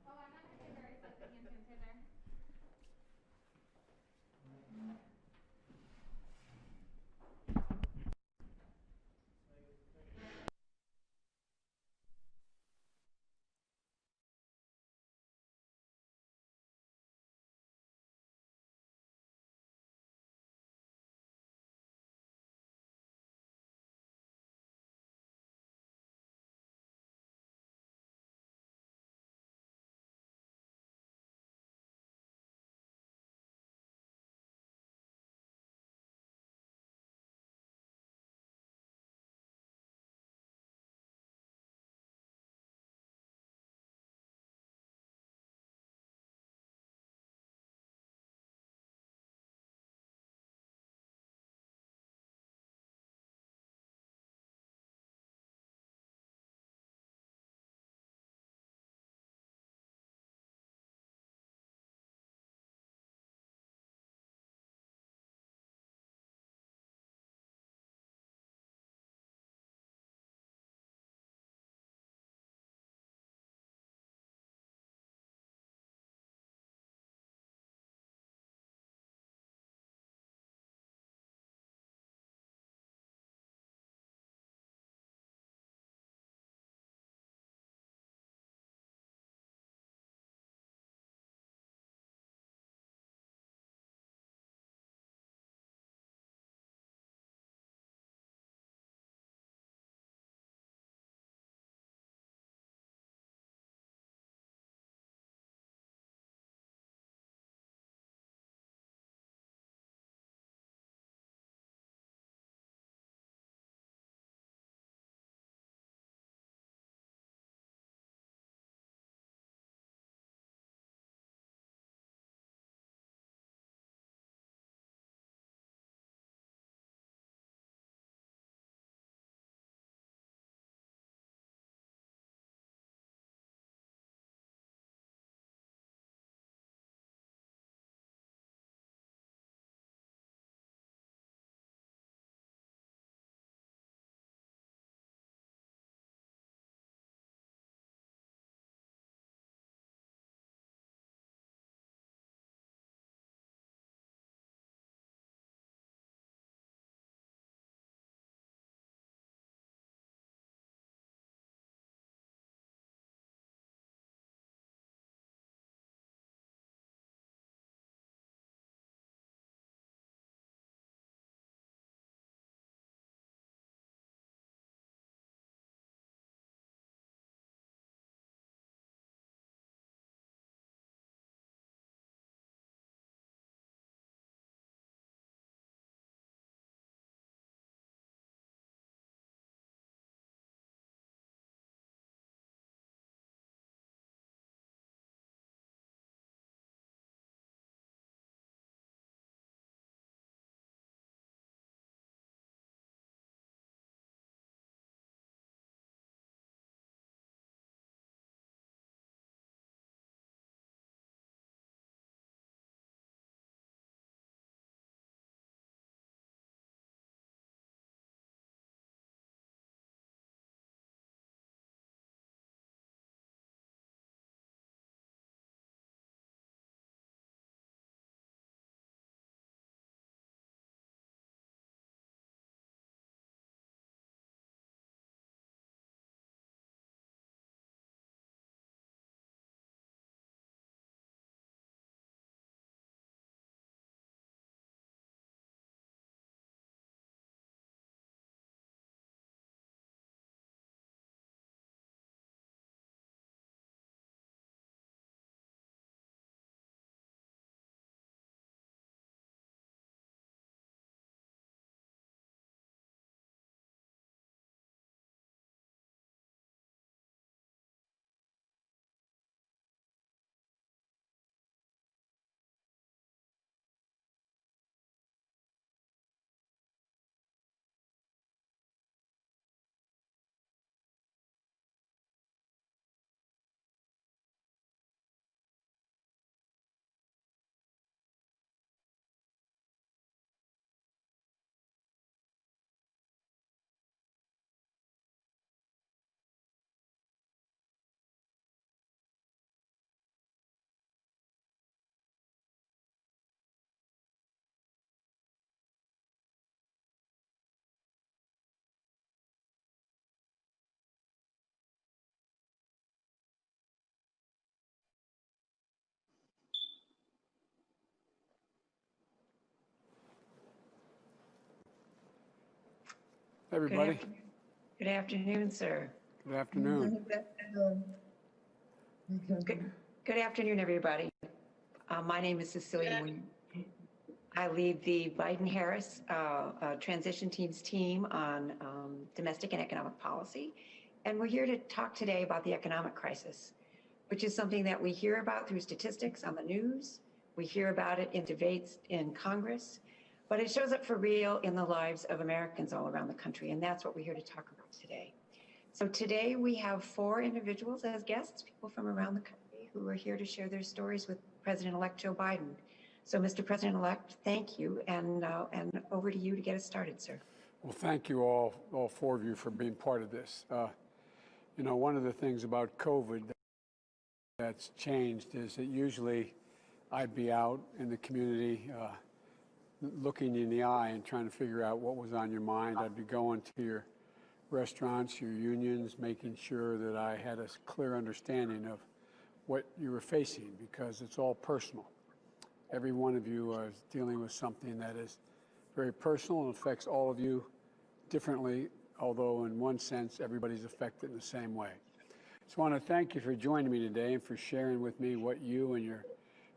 Oh, I'm not going to get very fuzzy hands either. Good Everybody, afternoon. Good afternoon, sir. good afternoon. Good, good afternoon, everybody. My name is Cecilia Nguyen. I lead the Biden-Harris transition team's team on domestic and economic policy. And we're here to talk today about the economic crisis, which is something that we hear about through statistics on the news. We hear about it in debates in Congress, but it shows up for real in the lives of Americans all around the country. And that's what we're here to talk about today. So today we have 4 individuals as guests, people from around the country who are here to share their stories with President-elect Joe Biden. So Mr. President-elect, thank you. And over to you to get us started, sir. Well, thank you all 4 of you for being part of this. One of the things about COVID that's changed is that usually I'd be out in the community looking you in the eye and trying to figure out what was on your mind. I'd be going to your restaurants, your unions, making sure that I had a clear understanding of what you were facing, because it's all personal. Every one of you is dealing with something that is very personal and affects all of you differently, although in one sense, everybody's affected in the same way. So I want to thank you for joining me today and for sharing with me what you and your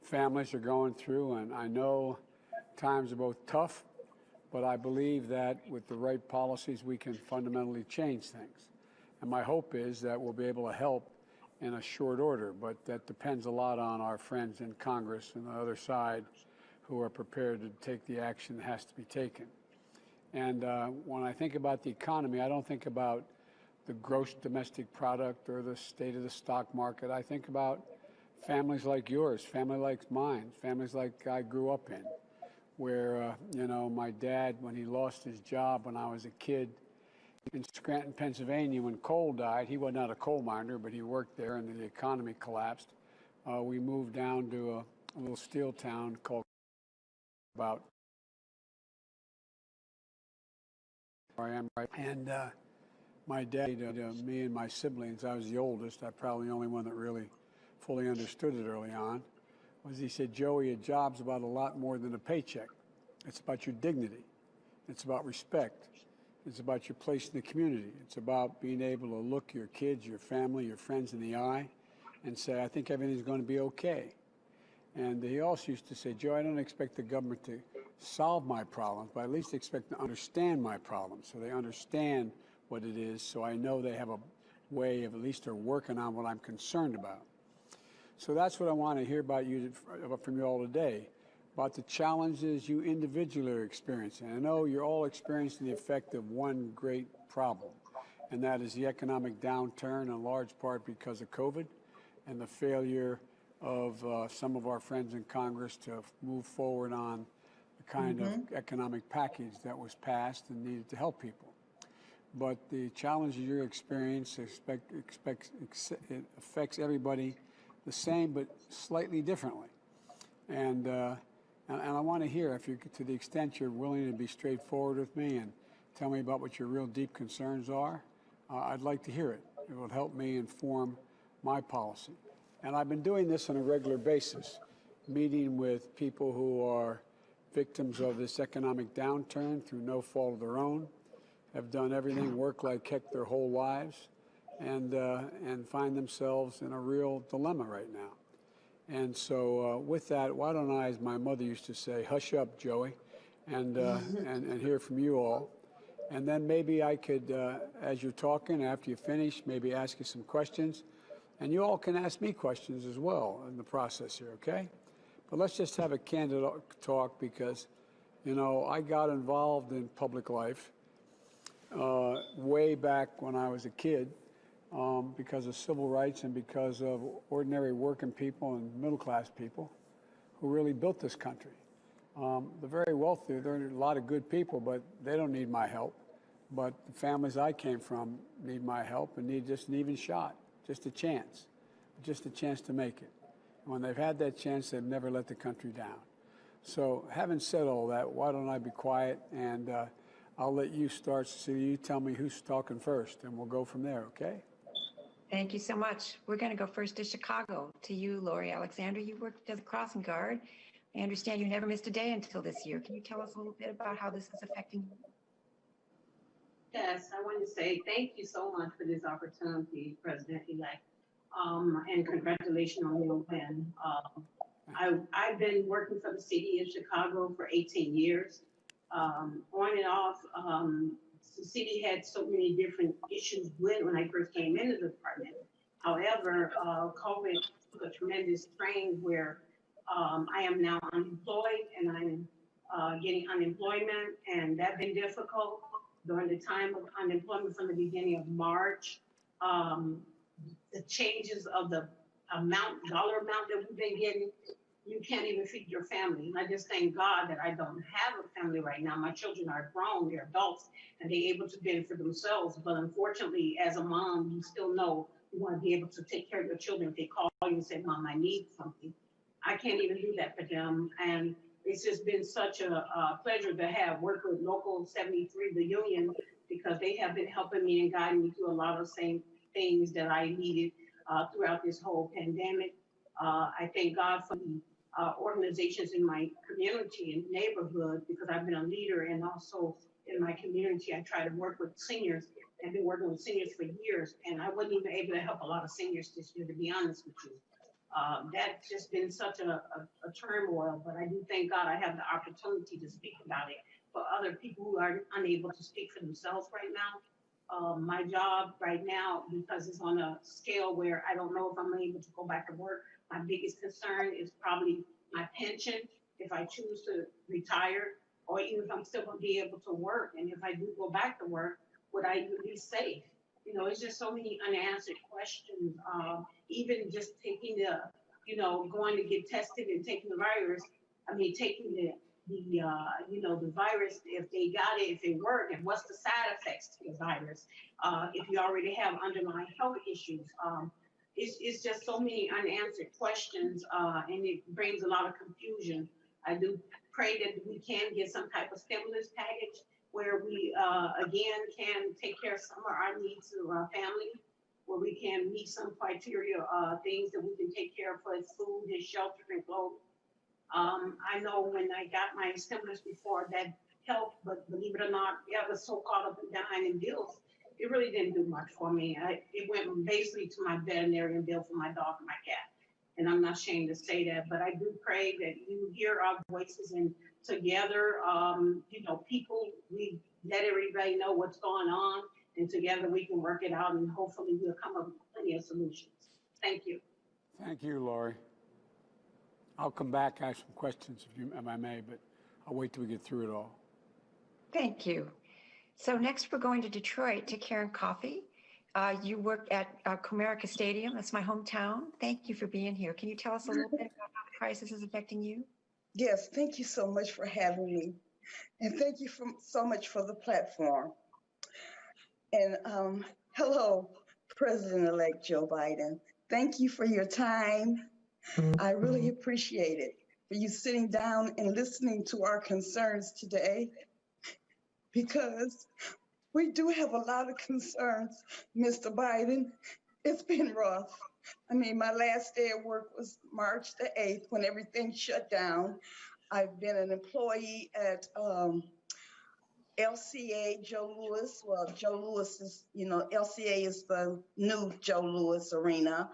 families are going through. And I know times are both tough, but I believe that with the right policies, we can fundamentally change things. And my hope is that we'll be able to help in a short order, but that depends a lot on our friends in Congress and the other side who are prepared to take the action that has to be taken. And when I think about the economy, I don't think about the gross domestic product or the state of the stock market. I think about families like yours, family like mine, families like I grew up in, where, my dad, when he lost his job when I was a kid in Scranton, Pennsylvania, when coal died, he was not a coal miner, but he worked there, and the economy collapsed. We moved down to a little steel town called about where I am right. And my dad, me and my siblings, I was the oldest, I'm probably the only one that really fully understood it early on, was he said, Joey, a job's about a lot more than a paycheck. It's about your dignity. It's about respect. It's about your place in the community. It's about being able to look your kids, your family, your friends in the eye and say, I think everything's going to be okay. And he also used to say, Joe, I don't expect the government to solve my problems, but I at least expect them to understand my problems, so they understand what it is, so I know they have a way of at least they're working on what I'm concerned about. So that's what I want to hear about you, from you all today, about the challenges you individually are experiencing. I know you're all experiencing the effect of one great problem, and that is the economic downturn, in large part because of COVID and the failure of some of our friends in Congress to move forward on the kind of economic package that was passed and needed to help people. But the challenges you experience it affects everybody the same, but slightly differently. And I want to hear, if you, to the extent you're willing to be straightforward with me and tell me about what your real deep concerns are, I'd like to hear it. It will help me inform my policy. And I've been doing this on a regular basis, meeting with people who are victims of this economic downturn through no fault of their own, have done everything, work like heck their whole lives, and find themselves in a real dilemma right now. And so with that, why don't I, as my mother used to say, hush up, Joey, and hear from you all. And then maybe I could, as you're talking, after you finish, maybe ask you some questions. And you all can ask me questions as well in the process here, okay? But let's just have a candid talk, because, I got involved in public life way back when I was a kid because of civil rights and because of ordinary working people and middle-class people who really built this country. The very wealthy, there are a lot of good people, but they don't need my help. But the families I came from need my help and need just an even shot, just a chance to make it. And when they've had that chance, they've never let the country down. So having said all that, why don't I be quiet, and I'll let you start. So you tell me who's talking first, and we'll go from there, okay? Thank you so much. We're going to go first to Chicago, to you, Lori Alexander. You worked as a crossing guard. I understand you never missed a day until this year. Can you tell us a little bit about how this is affecting you? Yes, I want to say thank you so much for this opportunity, President-elect, and congratulations on your win. I've been working for the city of Chicago for 18 years, on and off. The city had so many different issues with when I first came into the department. However, COVID took a tremendous strain where I am now unemployed and I'm getting unemployment, and that's been difficult during the time of unemployment from the beginning of March. Um, the changes of the dollar amount that we've been getting, you can't even feed your family. And I just thank God that I don't have a family right now. My children are grown, they're adults, and they're able to fend for themselves. But unfortunately, as a mom, you still know you want to be able to take care of your children. If they call you and say, Mom, I need something, I can't even do that for them. And it's just been such a pleasure to have worked with Local 73, the union, because they have been helping me and guiding me through a lot of same things that I needed throughout this whole pandemic. I thank God for the organizations in my community and neighborhood, because I've been a leader, and also in my community, I try to work with seniors. I've been working with seniors for years, and I wasn't even able to help a lot of seniors this year, to be honest with you. That's just been such a turmoil, but I do thank God I have the opportunity to speak about it for other people who are unable to speak for themselves right now. My job right now, because it's on a scale where I don't know if I'm able to go back to work, my biggest concern is probably my pension, if I choose to retire, or even if I'm still going to be able to work. And if I do go back to work, would I even be safe? You know, it's just so many unanswered questions. Even just taking going to get tested and taking the virus. I mean, taking the virus, if they got it, if it worked, and what's the side effects to the virus? If you already have underlying health issues, it's just so many unanswered questions, and it brings a lot of confusion. I do pray that we can get some type of stimulus package where we again can take care of some of our needs of our family, where we can meet some criteria, things that we can take care of for food and shelter and clothing. I know when I got my stimulus before, that helped, but believe it or not, I was so caught up in dying in bills, it really didn't do much for me. It went basically to my veterinarian bill for my dog and my cat. And I'm not ashamed to say that, but I do pray that you hear our voices, and together, people, we let everybody know what's going on, and together we can work it out, and hopefully we'll come up with plenty of solutions. Thank you. Thank you, Lori. I'll come back, ask some questions if I may, but I'll wait till we get through it all. Thank you. So next we're going to Detroit to Karen Coffey. You work at Comerica Stadium. That's my hometown. Thank you for being here. Can you tell us a little bit about how the crisis is affecting you? Yes, thank you so much for having me. And thank you so much for the platform. And hello, President-elect Joe Biden. Thank you for your time. I really appreciate it, for you sitting down and listening to our concerns today, because we do have a lot of concerns, Mr. Biden. It's been rough. I mean, my last day of work was March the 8th when everything shut down. I've been an employee at LCA Joe Louis. Well, Joe Louis is, LCA is the new Joe Louis Arena,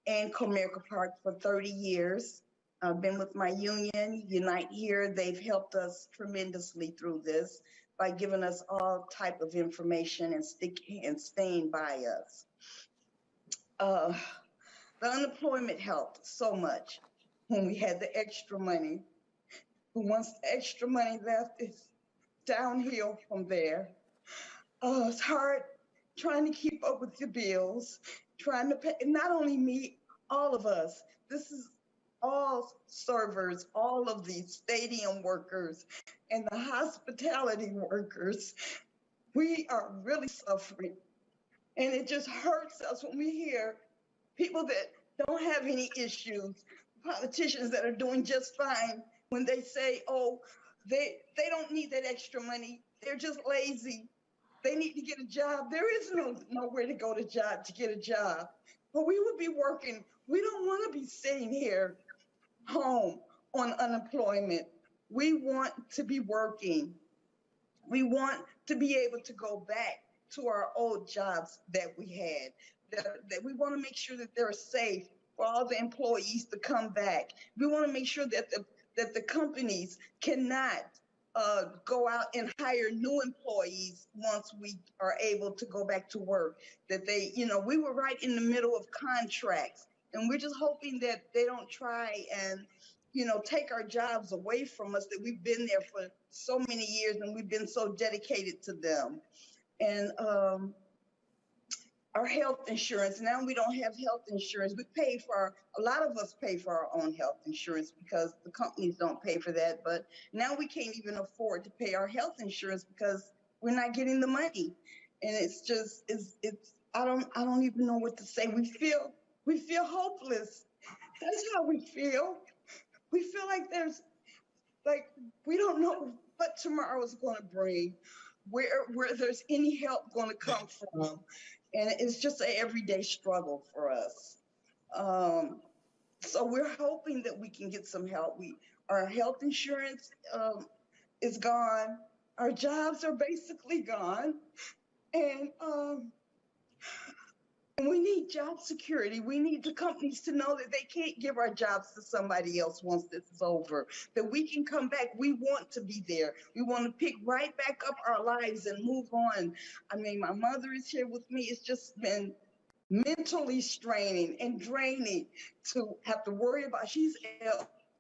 and Comerica Park for 30 years. I've been with my union, Unite Here. They've helped us tremendously through this by giving us all type of information and staying by us. The unemployment helped so much when we had the extra money. But once the extra money left, it's downhill from there. It's hard trying to keep up with your bills, trying to pay, not only me, all of us. This is all servers, all of the stadium workers and the hospitality workers. We are really suffering. And it just hurts us when we hear people that don't have any issues, politicians that are doing just fine, when they say, oh, they don't need that extra money. They're just lazy. They need to get a job. There is nowhere to go to get a job. But we would be working. We don't want to be sitting here home on unemployment. We want to be working. We want to be able to go back to our old jobs that we had. That we want to make sure that they're safe for all the employees to come back. We want to make sure that the companies cannot go out and hire new employees once we are able to go back to work. That they, we were right in the middle of contracts, and we're just hoping that they don't try and, take our jobs away from us, that we've been there for so many years and we've been so dedicated to them. And our health insurance, now we don't have health insurance. A lot of us pay for our own health insurance because the companies don't pay for that. But now we can't even afford to pay our health insurance because we're not getting the money. And it's I don't even know what to say. We feel hopeless. That's how we feel. We feel like we don't know what tomorrow is going to bring, where there's any help going to come from. And it's just an everyday struggle for us. So we're hoping that we can get some help. Our health insurance is gone. Our jobs are basically gone. And we need job security. We need the companies to know that they can't give our jobs to somebody else once this is over, that we can come back. We want to be there. We want to pick right back up our lives and move on. I mean, my mother is here with me. It's just been mentally straining and draining to have to worry about, she's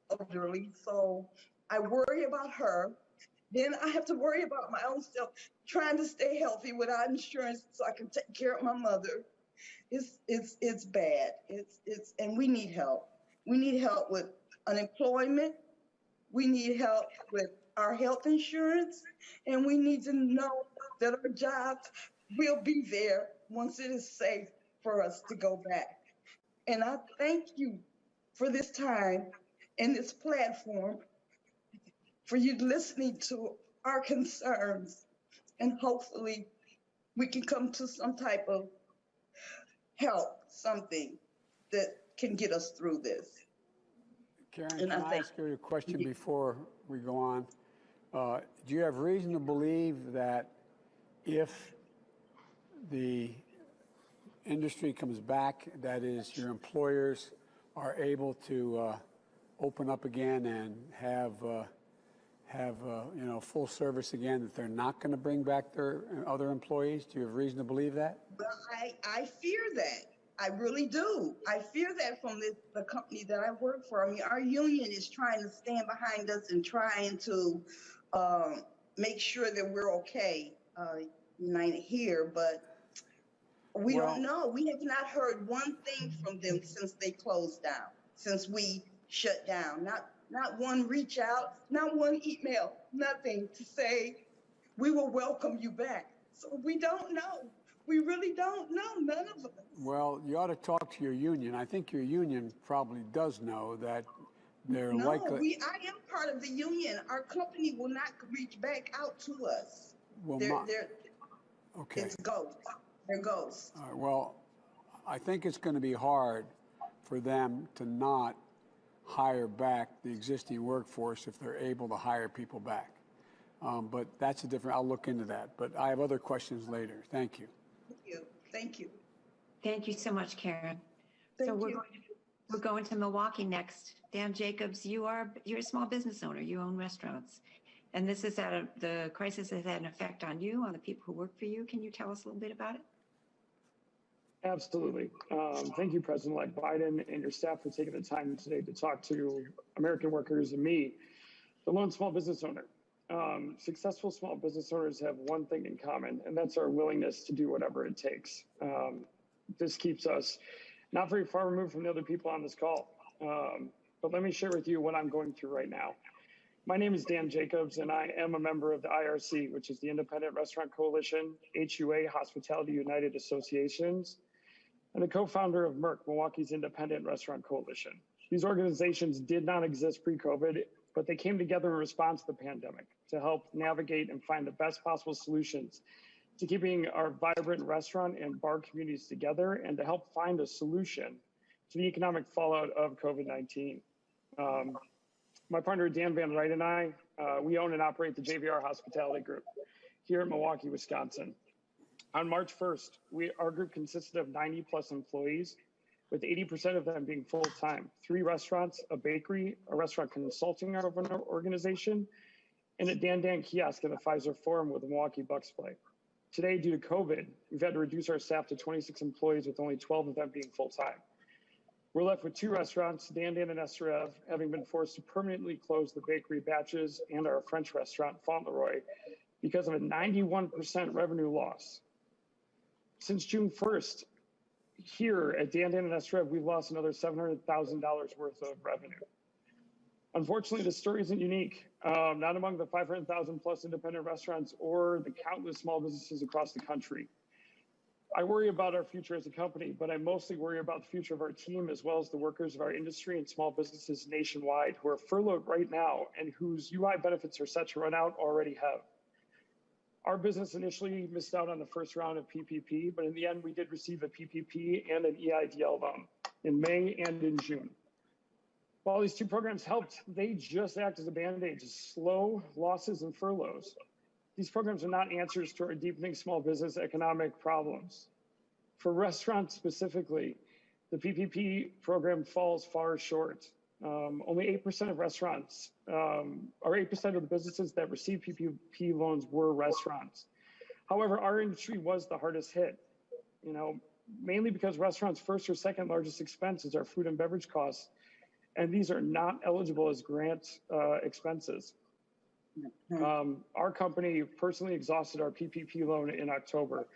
elderly, so I worry about her. Then I have to worry about my own self, trying to stay healthy without insurance so I can take care of my mother. It's bad. And we need help. We need help with unemployment. We need help with our health insurance, and we need to know that our jobs will be there once it is safe for us to go back. And I thank you for this time and this platform, for you listening to our concerns, and hopefully we can come to some type of help, something that can get us through this. Karen, can I ask you a question you before we go on? Do you have reason to believe that if the industry comes back, that is, your employers are able to open up again and have full service again, that they're not going to bring back their other employees? Do you have reason to believe that? Well, I fear that. I really do. I fear that from the company that I work for. I mean, our union is trying to stand behind us and trying to make sure that we're okay, united here, but we don't know. We have not heard one thing from them since they closed down, since we shut down. Not one reach out, not one email, nothing to say we will welcome you back. So we don't know. We really don't know, none of us. Well, you ought to talk to your union. I think your union probably does know that they're likely. No, I am part of the union. Our company will not reach back out to us. Well, okay. It's ghosts. They're ghosts. All right, well, I think it's going to be hard for them to not hire back the existing workforce if they're able to hire people back. But that's a different, I'll look into that. But I have other questions later. Thank you. Thank you. Thank you so much, Karen. We're going to Milwaukee next. Dan Jacobs, you're a small business owner. You own restaurants. And this is the crisis has had an effect on you, on the people who work for you. Can you tell us a little bit about it? Absolutely. Thank you, President-elect Biden, and your staff for taking the time today to talk to American workers and me, the lone small business owner. Successful small business owners have one thing in common, and that's our willingness to do whatever it takes. This keeps us not very far removed from the other people on this call. But let me share with you what I'm going through right now. My name is Dan Jacobs, and I am a member of the IRC, which is the Independent Restaurant Coalition, HUA, Hospitality United Associations, and the co-founder of MERC, Milwaukee's Independent Restaurant Coalition. These organizations did not exist pre-COVID, but they came together in response to the pandemic to help navigate and find the best possible solutions to keeping our vibrant restaurant and bar communities together, and to help find a solution to the economic fallout of COVID-19. My partner, Dan Van Wright, and I, we own and operate the JVR Hospitality Group here in Milwaukee, Wisconsin. On March 1st, our group consisted of 90 plus employees, with 80% of them being full-time. 3 restaurants, a bakery, a restaurant consulting organization, and a Dan kiosk in the Pfizer Forum where the Milwaukee Bucks play. Today, due to COVID, we've had to reduce our staff to 26 employees, with only 12 of them being full-time. We're left with 2 restaurants, Dan and Esterev, having been forced to permanently close the bakery Batches and our French restaurant, Fauntleroy, because of a 91% revenue loss. Since June 1st, here at Dan and Esterev, we've lost another $700,000 worth of revenue. Unfortunately, this story isn't unique, not among the 500,000 plus independent restaurants or the countless small businesses across the country. I worry about our future as a company, but I mostly worry about the future of our team, as well as the workers of our industry and small businesses nationwide who are furloughed right now and whose UI benefits are set to run out already have. Our business initially missed out on the first round of PPP, but in the end, we did receive a PPP and an EIDL loan in May and in June. While these 2 programs helped, they just act as a Band-Aid to slow losses and furloughs. These programs are not answers to our deepening small business economic problems. For restaurants specifically, the PPP program falls far short. Only 8% of restaurants, or 8% of the businesses that received PPP loans were restaurants. However, our industry was the hardest hit, mainly because restaurants' first or second largest expenses are food and beverage costs, and these are not eligible as grant expenses. Our company personally exhausted our PPP loan in October.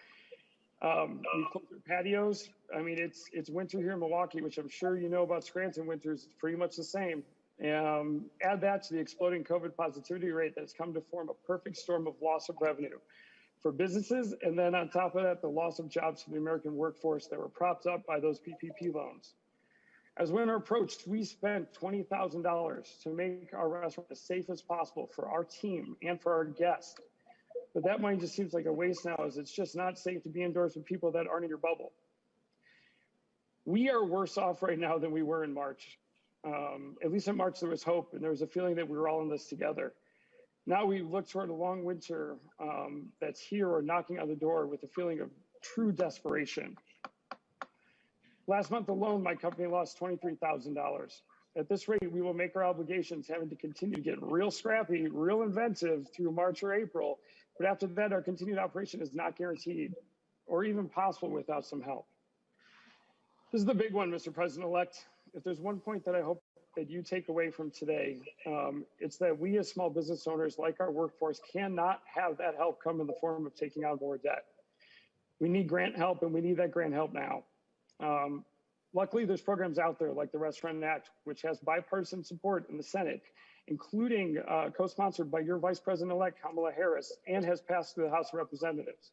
We closed our patios. I mean, it's winter here in Milwaukee, which I'm sure you know about Scranton winters. It's pretty much the same. Add that to the exploding COVID positivity rate that's come to form a perfect storm of loss of revenue for businesses. And then on top of that, the loss of jobs for the American workforce that were propped up by those PPP loans. As winter approached, we spent $20,000 to make our restaurant as safe as possible for our team and for our guests. But that money just seems like a waste now, as it's just not safe to be indoors with people that aren't in your bubble. We are worse off right now than we were in March. At least in March, there was hope, and there was a feeling that we were all in this together. Now we look toward a long winter that's here or knocking on the door with a feeling of true desperation. Last month alone, my company lost $23,000. At this rate, we will make our obligations, having to continue to get real scrappy, real inventive through March or April. But after that, our continued operation is not guaranteed or even possible without some help. This is the big one, Mr. President-elect. If there's one point that I hope that you take away from today, it's that we as small business owners, like our workforce, cannot have that help come in the form of taking on more debt. We need grant help, and we need that grant help now. Luckily, there's programs out there like the Restaurant Act, which has bipartisan support in the Senate, including co-sponsored by your Vice President-elect, Kamala Harris, and has passed through the House of Representatives.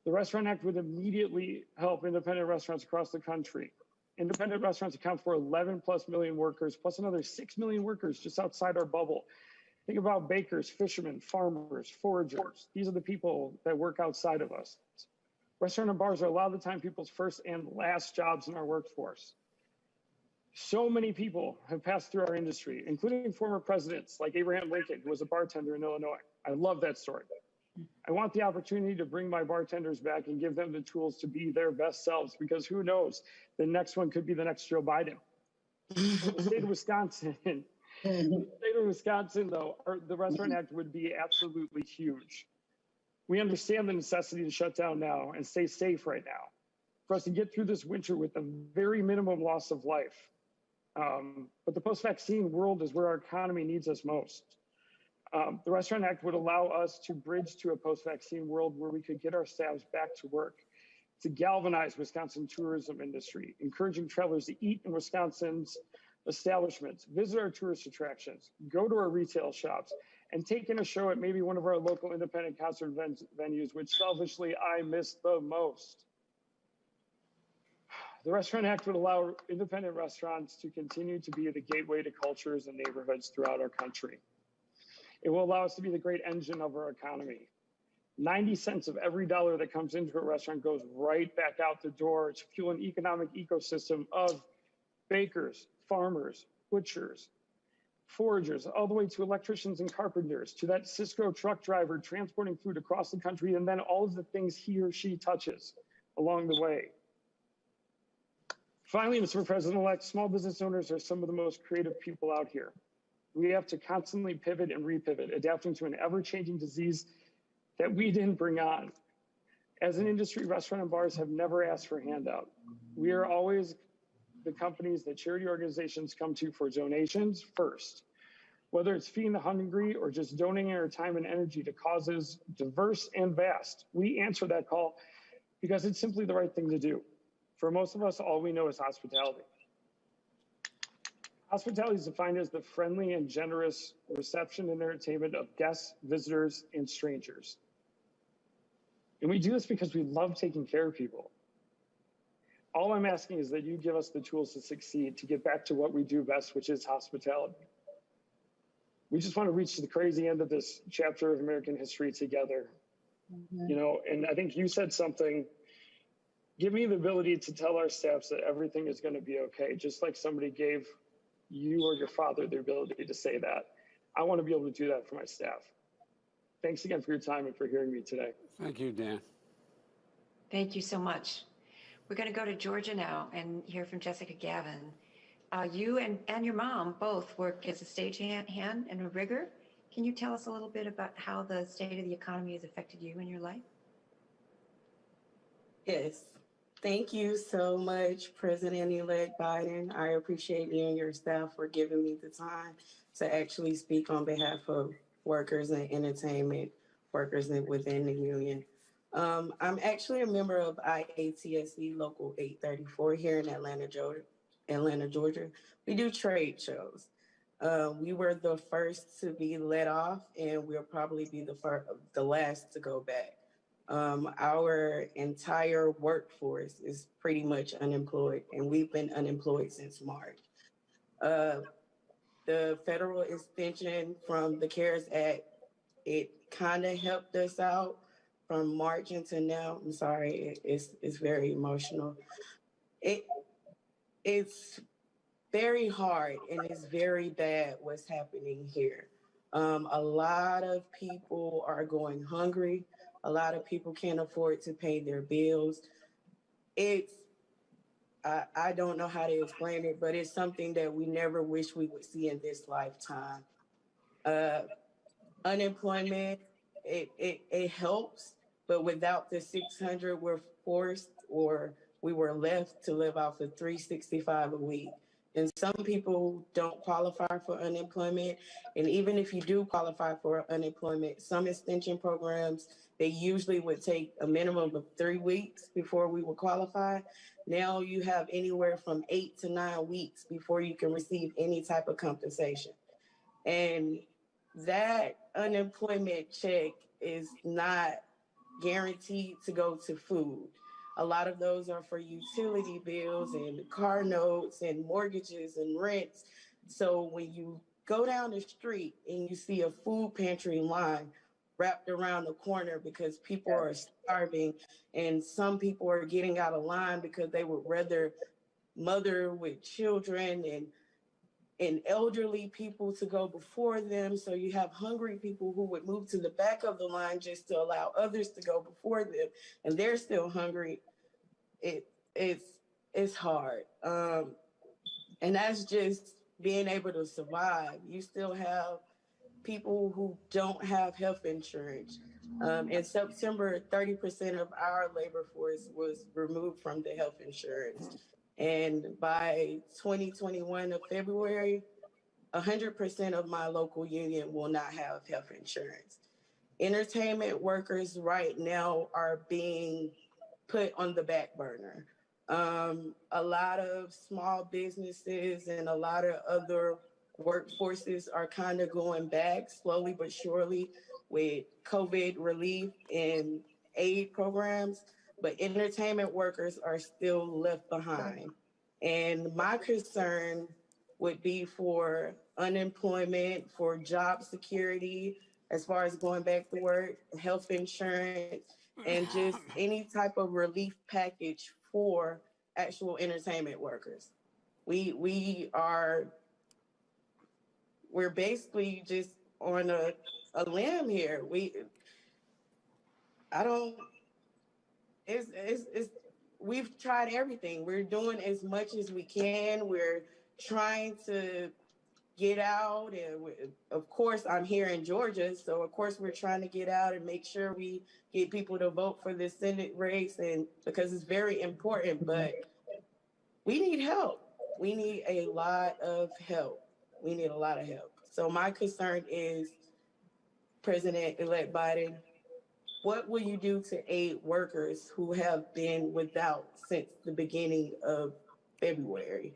The Restaurant Act would immediately help independent restaurants across the country. Independent restaurants account for 11 plus million workers, plus another 6 million workers just outside our bubble. Think about bakers, fishermen, farmers, foragers. These are the people that work outside of us. Restaurant and bars are a lot of the time people's first and last jobs in our workforce. So many people have passed through our industry, including former presidents like Abraham Lincoln, who was a bartender in Illinois. I love that story. I want the opportunity to bring my bartenders back and give them the tools to be their best selves, because who knows, the next one could be the next Joe Biden. The state of Wisconsin, though, the Restaurant Act would be absolutely huge. We understand the necessity to shut down now and stay safe right now for us to get through this winter with a very minimum loss of life. But the post-vaccine world is where our economy needs us most. The Restaurant Act would allow us to bridge to a post-vaccine world where we could get our staffs back to work, to galvanize Wisconsin tourism industry, encouraging travelers to eat in Wisconsin's establishments, visit our tourist attractions, go to our retail shops, and take in a show at maybe one of our local independent concert venues, which selfishly I miss the most. The Restaurant Act would allow independent restaurants to continue to be the gateway to cultures and neighborhoods throughout our country. It will allow us to be the great engine of our economy. 90 cents of every dollar that comes into a restaurant goes right back out the door to fuel an economic ecosystem of bakers, farmers, butchers, foragers, all the way to electricians and carpenters, to that Cisco truck driver transporting food across the country, and then all of the things he or she touches along the way. Finally, Mr. President-elect, small business owners are some of the most creative people out here. We have to constantly pivot and repivot, adapting to an ever-changing disease that we didn't bring on. As an industry, restaurant and bars have never asked for a handout. We are always the companies that charity organizations come to for donations first. Whether it's feeding the hungry or just donating our time and energy to causes diverse and vast, we answer that call because it's simply the right thing to do. For most of us, all we know is hospitality. Hospitality is defined as the friendly and generous reception and entertainment of guests, visitors, and strangers. And we do this because we love taking care of people. All I'm asking is that you give us the tools to succeed, to get back to what we do best, which is hospitality. We just want to reach the crazy end of this chapter of American history together. You know, and I think you said something, give me the ability to tell our staffs that everything is going to be okay, just like somebody gave you or your father the ability to say that. I want to be able to do that for my staff. Thanks again for your time and for hearing me today. Thank you, Dan. Thank you so much. We're going to go to Georgia now and hear from Jessica Gavin. You and your mom both work as a stagehand and a rigger. Can you tell us a little bit about how the state of the economy has affected you in your life? Yes. Thank you so much, President-elect Biden. I appreciate you and your staff for giving me the time to actually speak on behalf of workers and entertainment workers within the union. I'm actually a member of IATSE Local 834 here in Atlanta, Georgia. We do trade shows. We were the first to be let off, and we'll probably be the last to go back. Our entire workforce is pretty much unemployed, and we've been unemployed since March. The federal extension from the CARES Act, it kind of helped us out from March until now. I'm sorry, it's very emotional. It's very hard and it's very bad what's happening here. A lot of people are going hungry. A lot of people can't afford to pay their bills. I don't know how to explain it, but it's something that we never wish we would see in this lifetime. Unemployment, it helps, but without the 600, we're forced or we were left to live off of $365 a week. And some people don't qualify for unemployment. And even if you do qualify for unemployment, some extension programs, they usually would take a minimum of 3 weeks before we would qualify. Now you have anywhere from 8 to 9 weeks before you can receive any type of compensation. And that unemployment check is not guaranteed to go to food. A lot of those are for utility bills and car notes and mortgages and rents. So when you go down the street and you see a food pantry line wrapped around the corner because people are starving and some people are getting out of line because they would rather mother with children and elderly people to go before them. So you have hungry people who would move to the back of the line just to allow others to go before them, and they're still hungry. It's hard. And that's just being able to survive. You still have people who don't have health insurance. In September, 30% of our labor force was removed from the health insurance. And by 2021 of February, 100% of my local union will not have health insurance. Entertainment workers right now are being put on the back burner. A lot of small businesses and a lot of other workforces are kind of going back slowly but surely with COVID relief and aid programs, but entertainment workers are still left behind. And my concern would be for unemployment, for job security, as far as going back to work, health insurance, and just any type of relief package for actual entertainment workers. We are we're basically just on a limb here. I don't, it's, we've tried everything. We're doing as much as we can. We're trying to get out. And of course, I'm here in Georgia. So, of course, we're trying to get out and make sure we get people to vote for the Senate race, and because it's very important. But we need help. We need a lot of help. We need a lot of help. So, my concern is President-elect Biden, what will you do to aid workers who have been without since the beginning of February,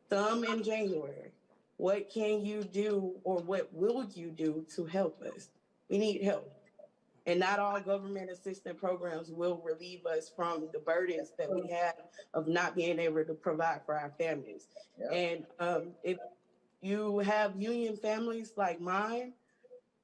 some in January? What can you do, or what will you do to help us? We need help. And not all government assistance programs will relieve us from the burdens that we have of not being able to provide for our families. Yeah. And if you have union families like mine,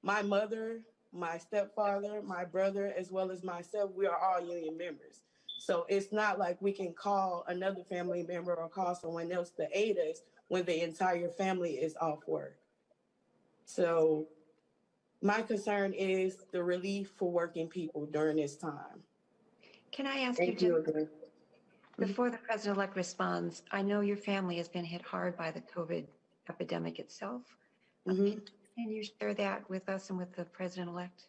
my mother, my stepfather, my brother, as well as myself, we are all union members. So it's not like we can call another family member or call someone else to aid us when the entire family is off work. So my concern is the relief for working people during this time. Can I ask Thank you, you, before the president-elect responds, I know your family has been hit hard by the COVID epidemic itself. Mm-hmm. Can you share that with us and with the president-elect?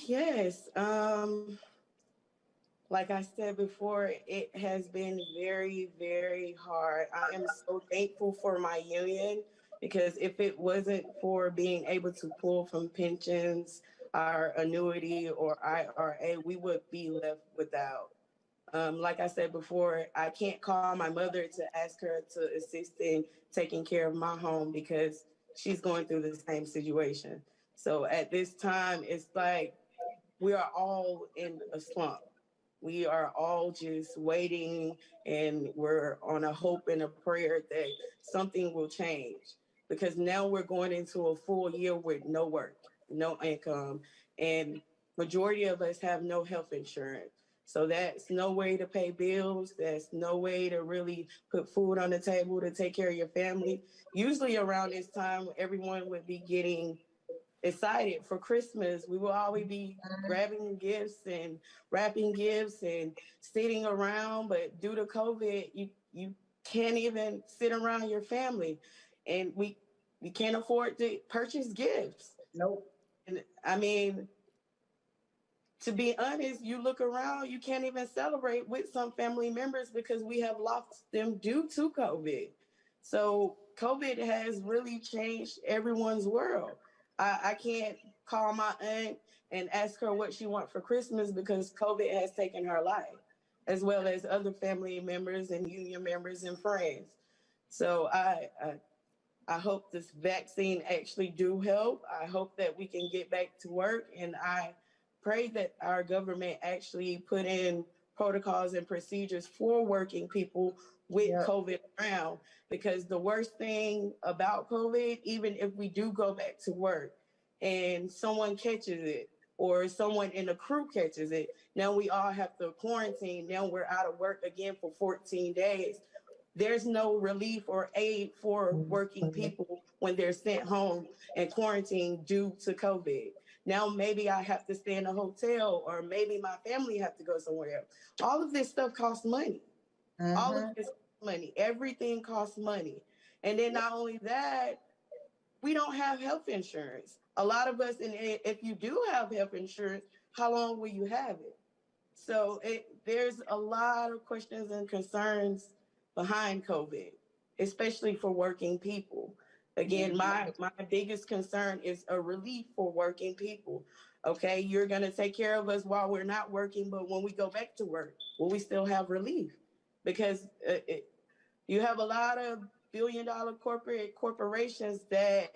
Yes. Like I said before, it has been very, very hard. I am so thankful for my union, because if it wasn't for being able to pull from pensions, our annuity, or IRA, we would be left without. Like I said before, I can't call my mother to ask her to assist in taking care of my home because she's going through the same situation. So at this time, it's like we are all in a slump. We are all just waiting, and we're on a hope and a prayer that something will change, because now we're going into a full year with no work, no income, and majority of us have no health insurance. So that's no way to pay bills. That's no way to really put food on the table to take care of your family. Usually around this time, everyone would be getting excited for Christmas. We will always be grabbing gifts and wrapping gifts and sitting around. But due to COVID, you can't even sit around your family, and we can't afford to purchase gifts. Nope. And I mean, to be honest, you look around, you can't even celebrate with some family members because we have lost them due to COVID. So COVID has really changed everyone's world. I can't call my aunt and ask her what she wants for Christmas because COVID has taken her life, as well as other family members and union members and friends. So I hope this vaccine actually do help. I hope that we can get back to work, and I pray that our government actually put in protocols and procedures for working people with COVID around, because the worst thing about COVID, even if we do go back to work and someone catches it or someone in the crew catches it, now we all have to quarantine. Now we're out of work again for 14 days. There's no relief or aid for working people when they're sent home and quarantined due to COVID. Now maybe I have to stay in a hotel, or maybe my family have to go somewhere else. All of this stuff costs money. All of this costs money. Everything costs money. And then not only that, we don't have health insurance. A lot of us, and if you do have health insurance, how long will you have it? So there's a lot of questions and concerns behind COVID, especially for working people. Again, my biggest concern is a relief for working people. Okay, you're going to take care of us while we're not working, but when we go back to work, will we still have relief? Because you have a lot of billion-dollar corporations that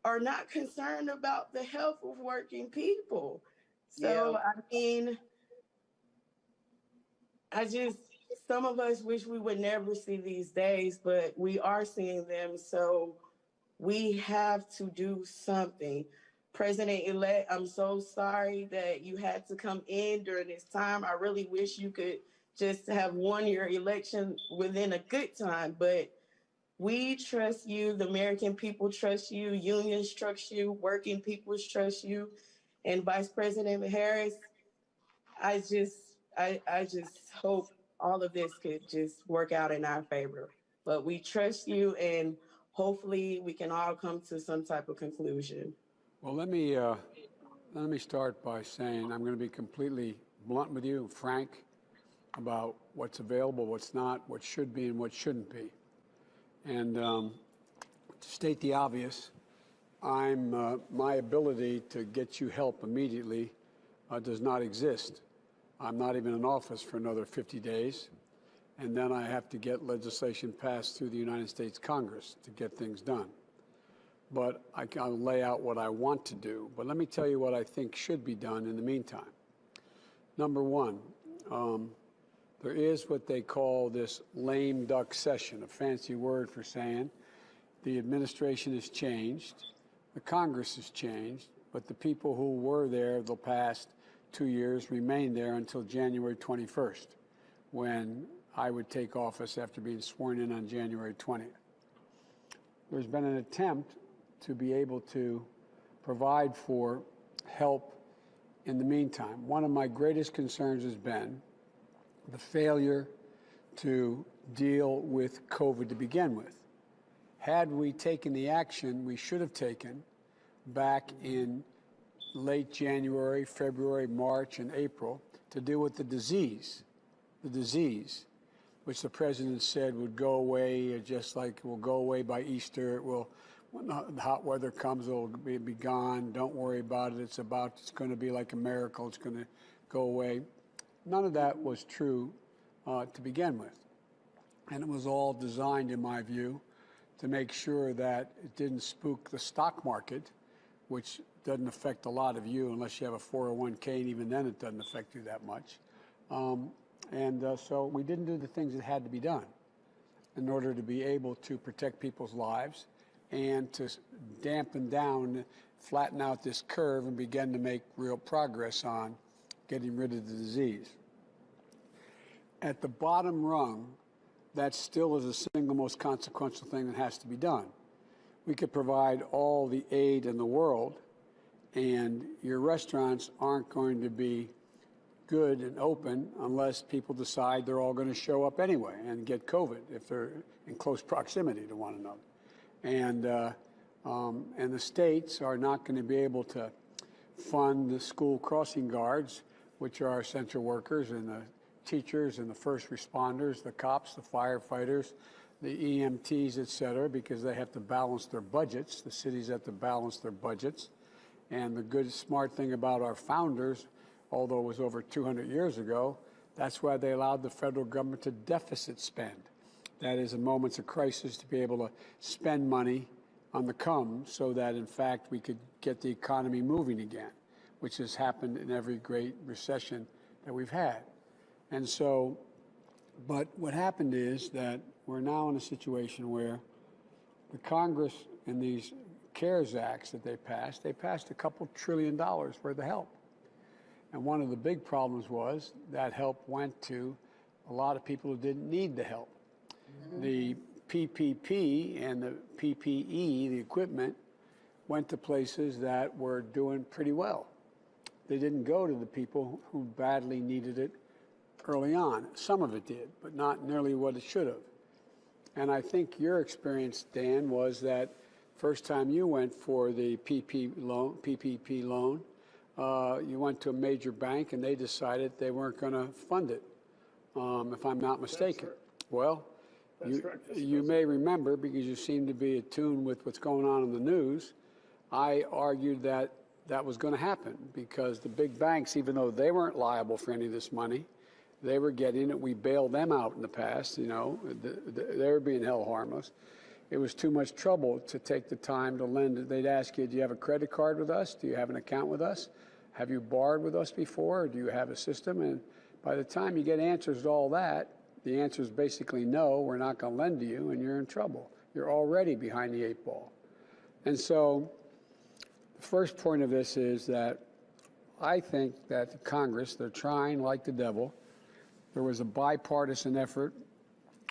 are not concerned about the health of working people. So, I mean, some of us wish we would never see these days, but we are seeing them. So we have to do something. President-elect, I'm so sorry that you had to come in during this time. I really wish you could just have won your election within a good time, but We trust you. The American people trust you. Unions trust you. Working people trust you. And Vice President Harris, I just hope all of this could just work out in our favor. But we trust you, and hopefully we can all come to some type of conclusion. Well, let me start by saying I'm going to be completely blunt with you, frank about what's available, what's not, what should be, and what shouldn't be. And to state the obvious, my ability to get you help immediately does not exist. I'm not even in office for another 50 days, and then I have to get legislation passed through the United States Congress to get things done. But I'll lay out what I want to do. But let me tell you what I think should be done in the meantime. Number one, there is what they call this lame duck session, a fancy word for saying the administration has changed, the Congress has changed, but the people who were there the past 2 years remain there until January 21st, when I would take office after being sworn in on January 20th. There's been an attempt to be able to provide for help in the meantime. One of my greatest concerns has been the failure to deal with COVID to begin with. Had we taken the action we should have taken back in late January, February, March, and April to deal with the disease, which the president said would go away, just like it will go away by Easter. It will, when the hot weather comes, it will be gone. Don't worry about it. It's going to be like a miracle. It's going to go away. None of that was true to begin with. And it was all designed, in my view, to make sure that it didn't spook the stock market, which doesn't affect a lot of you unless you have a 401k, and even then it doesn't affect you that much. So we didn't do the things that had to be done in order to be able to protect people's lives and to dampen down, flatten out this curve and begin to make real progress on getting rid of the disease. At the bottom rung, that still is the single most consequential thing that has to be done. We could provide all the aid in the world, and your restaurants aren't going to be good and open unless people decide they're all going to show up anyway and get COVID if they're in close proximity to one another. And the states are not going to be able to fund the school crossing guards, which are essential workers, and the teachers and the first responders, the cops, the firefighters, the EMTs, et cetera, because they have to balance their budgets. The cities have to balance their budgets. And the good, smart thing about our founders, although it was over 200 years ago, that's why they allowed the federal government to deficit spend. That is, in moments of crisis, to be able to spend money on the come so that, in fact, we could get the economy moving again, which has happened in every great recession that we've had. And so, but what happened is that we're now in a situation where the Congress in these CARES Acts that they passed a couple $1 trillion worth of help. And one of the big problems was that help went to a lot of people who didn't need the help. The PPP and the PPE, the equipment, went to places that were doing pretty well. They didn't go to the people who badly needed it early on. Some of it did, but not nearly what it should have. And I think your experience, Dan, was that first time you went for the PPP loan, you went to a major bank and they decided they weren't going to fund it, if I'm not mistaken. Well, you may remember, because you seem to be attuned with what's going on in the news, I argued that that was going to happen because the big banks, even though they weren't liable for any of this money, they were getting it. We bailed them out in the past, you know, they were being held harmless. It was too much trouble to take the time to lend it. They'd ask you, do you have a credit card with us? Do you have an account with us? Have you borrowed with us before? Or do you have a system? And by the time you get answers to all that, the answer is basically no, we're not going to lend to you, and you're in trouble. You're already behind the 8 ball. And so the first point of this is that I think that the Congress, they're trying like the devil. There was a bipartisan effort.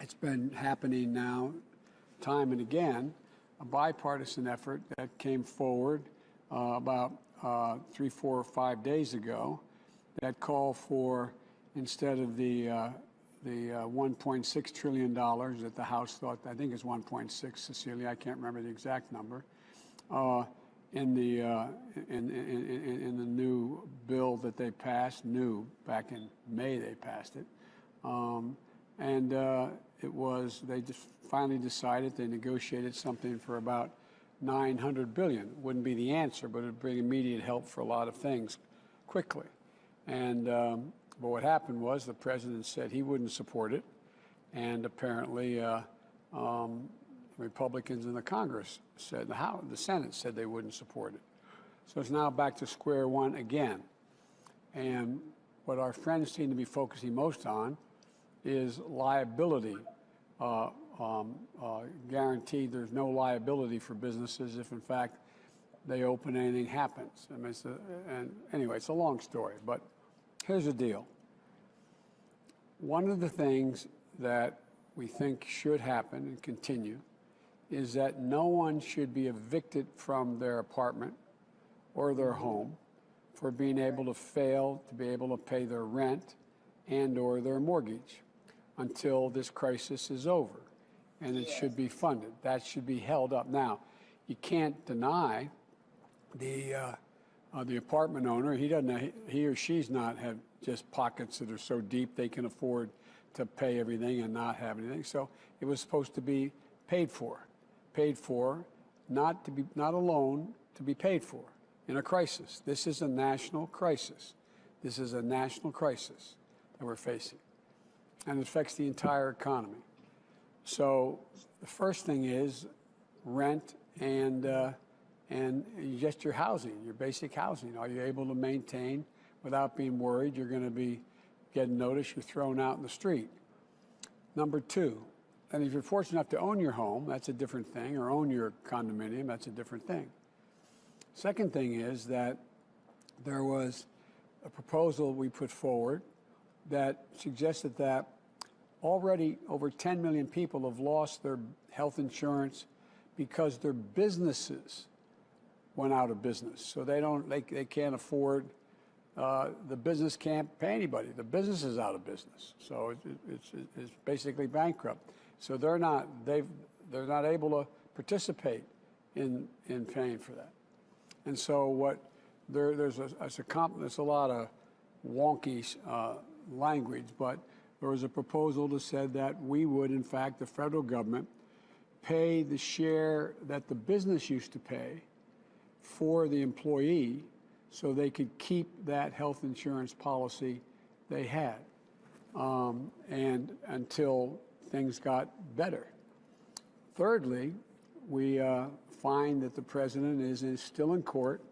It's been happening now time and again, a bipartisan effort that came forward about 3, 4, or 5 days ago that called for, instead of the $1.6 trillion that the House thought, I think it's 1.6, Cecilia, I can't remember the exact number, in the new bill that they passed, back in May they passed it. They just finally decided they negotiated something for about $900 billion. Wouldn't be the answer, but it'd bring immediate help for a lot of things quickly. But what happened was the president said he wouldn't support it, and apparently Republicans in the Congress said, the Senate said they wouldn't support it. So it's now back to square one again. And what our friends seem to be focusing most on is liability. Guaranteed there's no liability for businesses if, in fact, they open, anything happens. I mean, anyway, it's a long story, but here's the deal. One of the things that we think should happen and continue is that no one should be evicted from their apartment or their home for being able to fail to be able to pay their rent and or their mortgage until this crisis is over. And it should be funded. That should be held up. Now, you can't deny the apartment owner. He or she's not have just pockets that are so deep they can afford to pay everything and not have anything. So it was supposed to be paid for, not a loan, to be paid for in a crisis. This is a national crisis. This is a national crisis that we're facing, and it affects the entire economy. So the first thing is rent and just your housing, your basic housing. Are you able to maintain without being worried you're going to be getting notice you're thrown out in the street? Number two, and if you're fortunate enough to own your home, that's a different thing, or own your condominium, that's a different thing. Second thing is that there was a proposal we put forward that suggested that already over 10 million people have lost their health insurance because their businesses went out of business. So they can't afford, the business can't pay anybody. The business is out of business. So it's basically bankrupt. So they're not able to participate in paying for that. And so there's a lot of wonky language, but there was a proposal that said that we would, in fact, the federal government, pay the share that the business used to pay for the employee so they could keep that health insurance policy they had, and until things got better. Thirdly, we find that the president is still in court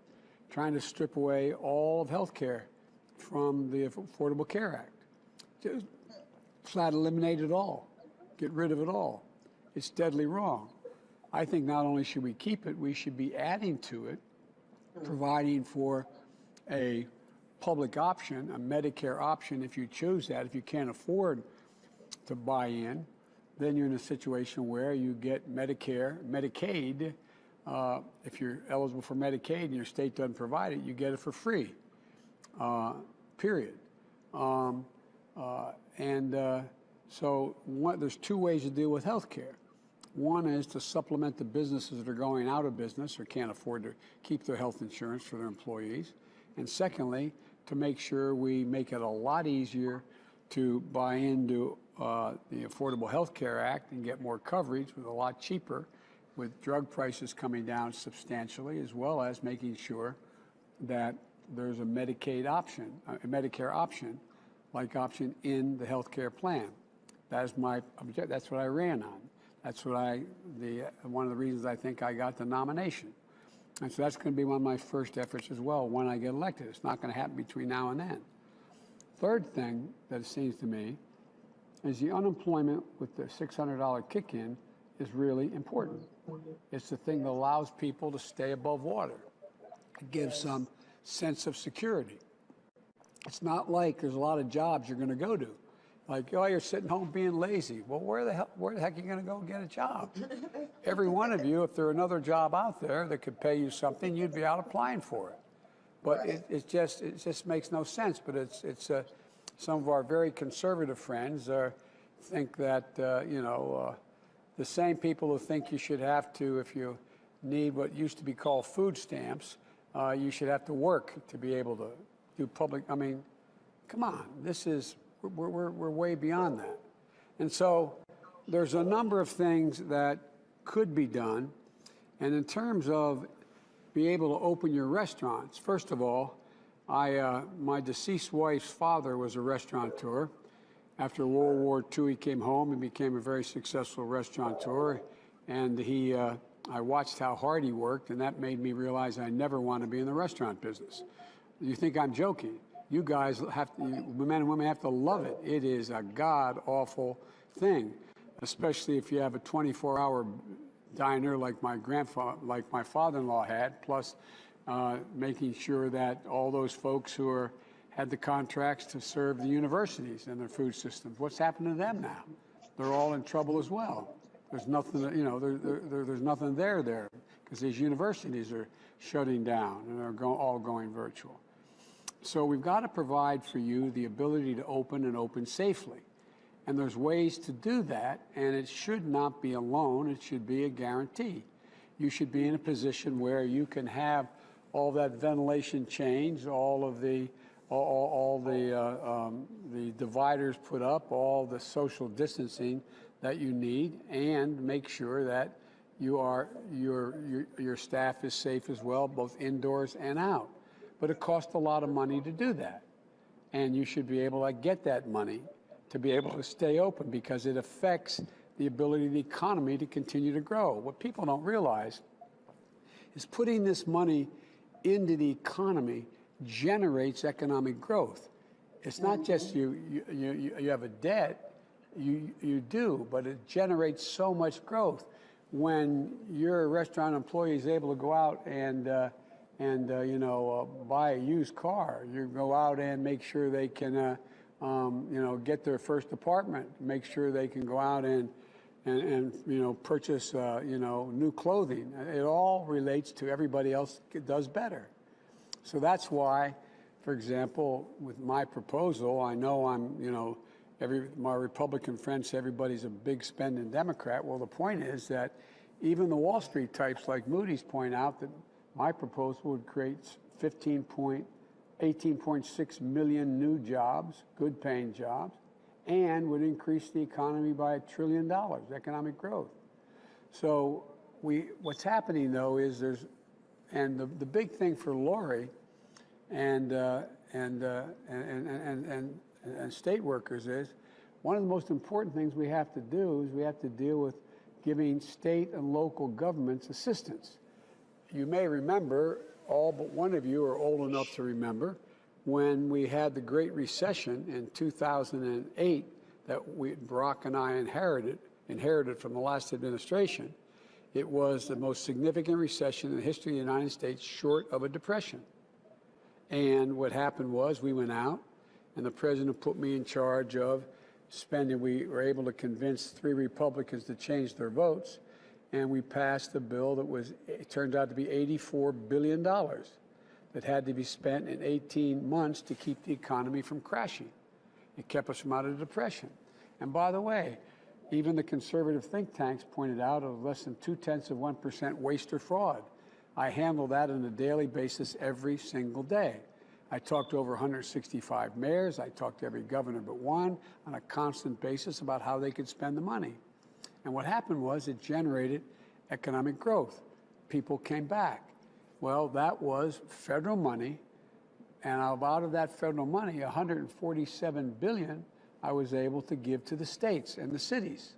trying to strip away all of health care from the Affordable Care Act. Just flat eliminate it all, get rid of it all. It's deadly wrong. I think not only should we keep it, we should be adding to it, providing for a public option, a Medicare option if you choose that. If you can't afford to buy in, then you're in a situation where you get Medicaid. If you're eligible for Medicaid and your state doesn't provide it, you get it for free, period. There's two ways to deal with health care. One is to supplement the businesses that are going out of business or can't afford to keep their health insurance for their employees. And secondly, to make sure we make it a lot easier to buy into the Affordable Health Care Act and get more coverage with a lot cheaper, with drug prices coming down substantially, as well as making sure that there's a Medicaid option, a Medicare option, like option in the health care plan. That is my objective. That's what I ran on. That's what one of the reasons I think I got the nomination. And so that's going to be one of my first efforts as well when I get elected. It's not going to happen between now and then. Third thing that it seems to me is the unemployment with the $600 kick-in is really important. It's the thing that allows people to stay above water. It gives some sense of security. It's not like there's a lot of jobs you're going to go to. Like, oh, you're sitting home being lazy. Well, where the heck are you going to go get a job? Every one of you, if there were another job out there that could pay you something, you'd be out applying for it. But it just makes no sense. But some of our very conservative friends think that the same people who think you should have to, if you need what used to be called food stamps, you should have to work to be able to do public. I mean, come on, we're way beyond that. And so there's a number of things that could be done. And in terms of be able to open your restaurants, first of all, my deceased wife's father was a restaurateur. After World War II, he came home and became a very successful restaurateur. And I watched how hard he worked, and that made me realize I never want to be in the restaurant business. You think I'm joking? You guys men and women have to love it. It is a god-awful thing, especially if you have a 24-hour diner like my father-in-law had, plus making sure that all those folks who had the contracts to serve the universities and their food systems. What's happened to them now? They're all in trouble as well. There's nothing, there's nothing there because these universities are shutting down and are all going virtual. So we've got to provide for you the ability to open and open safely. And there's ways to do that, and it should not be a loan. It should be a guarantee. You should be in a position where you can have all that ventilation changed, all the dividers put up, all the social distancing that you need, and make sure that your staff is safe as well, both indoors and out. But it costs a lot of money to do that, and you should be able to get that money to be able to stay open, because it affects the ability of the economy to continue to grow. What people don't realize is putting this money into the economy generates economic growth. It's not just you have a debt, you do, but it generates so much growth. When your restaurant employee is able to go out and buy a used car, you go out and make sure they can get their first apartment, make sure they can go out and purchase new clothing. It all relates to everybody else does better. So that's why, for example, with my proposal, I know my Republican friends say everybody's a big spending Democrat. Well, the point is that even the Wall Street types like Moody's point out that my proposal would create 18.6 million new jobs, good paying jobs, and would increase the economy by $1 trillion, economic growth. So what's happening though is the big thing for Lori and state workers is, one of the most important things we have to do is we have to deal with giving state and local governments assistance. You may remember, all but one of you are old enough to remember, when we had the Great Recession in 2008 that Barack and I inherited from the last administration. It was the most significant recession in the history of the United States, short of a depression. And what happened was we went out, and the president put me in charge of spending. We were able to convince 3 Republicans to change their votes, and we passed a bill that it turned out to be $84 billion that had to be spent in 18 months to keep the economy from crashing. It kept us from out of the depression. And by the way, even the conservative think tanks pointed out of less than 0.2% waste or fraud. I handle that on a daily basis every single day. I talk to over 165 mayors. I talk to every governor but one on a constant basis about how they could spend the money. And what happened was it generated economic growth. People came back. Well, that was federal money, and out of that federal money, $147 billion I was able to give to the states and the cities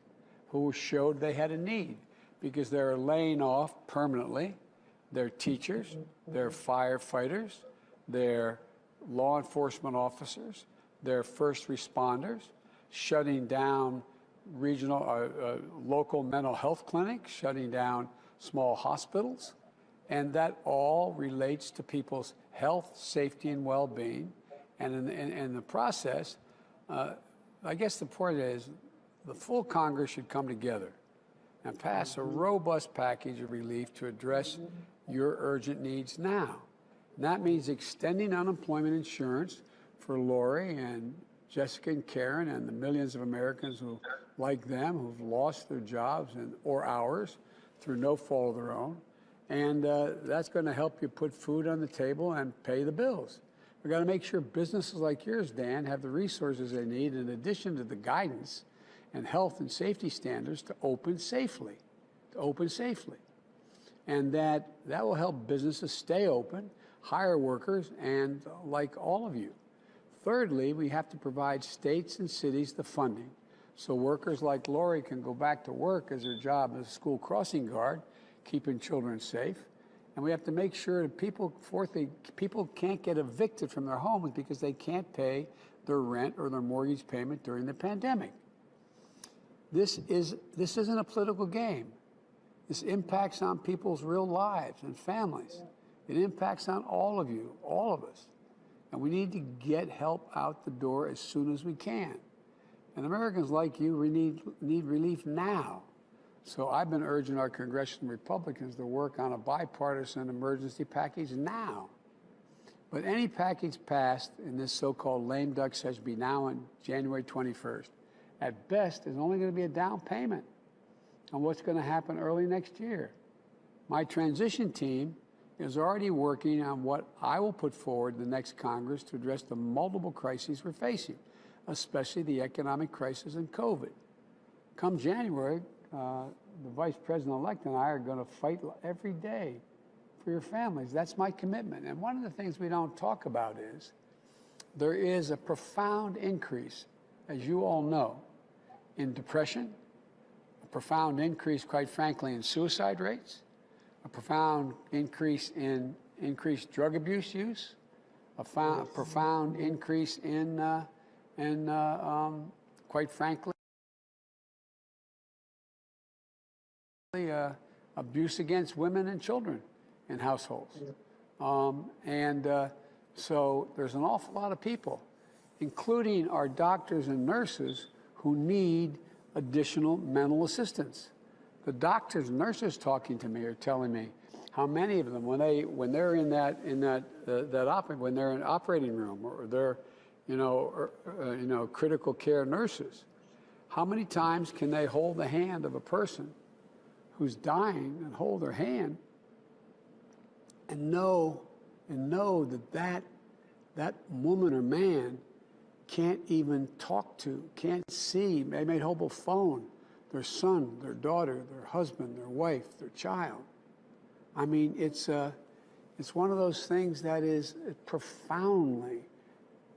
who showed they had a need, because they're laying off permanently their teachers, their firefighters, their law enforcement officers, their first responders, shutting down local mental health clinics, shutting down small hospitals. And that all relates to people's health, safety, and well-being. And in the process, I guess the point is the full Congress should come together and pass a robust package of relief to address your urgent needs now. And that means extending unemployment insurance for Lori and Jessica and Karen and the millions of Americans who, like them, who've lost their jobs or hours through no fault of their own. And that's going to help you put food on the table and pay the bills. We've got to make sure businesses like yours, Dan, have the resources they need in addition to the guidance and health and safety standards to open safely, And that will help businesses stay open, hire workers, and like all of you. Thirdly, we have to provide states and cities the funding so workers like Lori can go back to work as their job as a school crossing guard, keeping children safe. And we have to make sure that fourthly, people can't get evicted from their homes because they can't pay their rent or their mortgage payment during the pandemic. This isn't a political game. This impacts on people's real lives and families. It impacts on all of you, all of us. And we need to get help out the door as soon as we can. And Americans like you need relief now. So I've been urging our congressional Republicans to work on a bipartisan emergency package now. But any package passed in this so-called lame duck session be now on January 21st, at best is only going to be a down payment on what's going to happen early next year. My transition team is already working on what I will put forward in the next Congress to address the multiple crises we're facing, especially the economic crisis and COVID. Come January, the Vice President-elect and I are going to fight every day for your families. That's my commitment. And one of the things we don't talk about is there is a profound increase, as you all know, in depression, a profound increase, quite frankly, in suicide rates, a profound increase in increased drug abuse use, a profound increase in quite frankly, abuse against women and children in households. So there's an awful lot of people, including our doctors and nurses, who need additional mental assistance. The doctors and nurses talking to me are telling me how many of them, when they're in when they're in an operating room or they're, critical care nurses, how many times can they hold the hand of a person who's dying and hold their hand and know that woman or man can't even talk to, can't see, they may hold a phone, their son, their daughter, their husband, their wife, their child. I mean, it's one of those things that is profoundly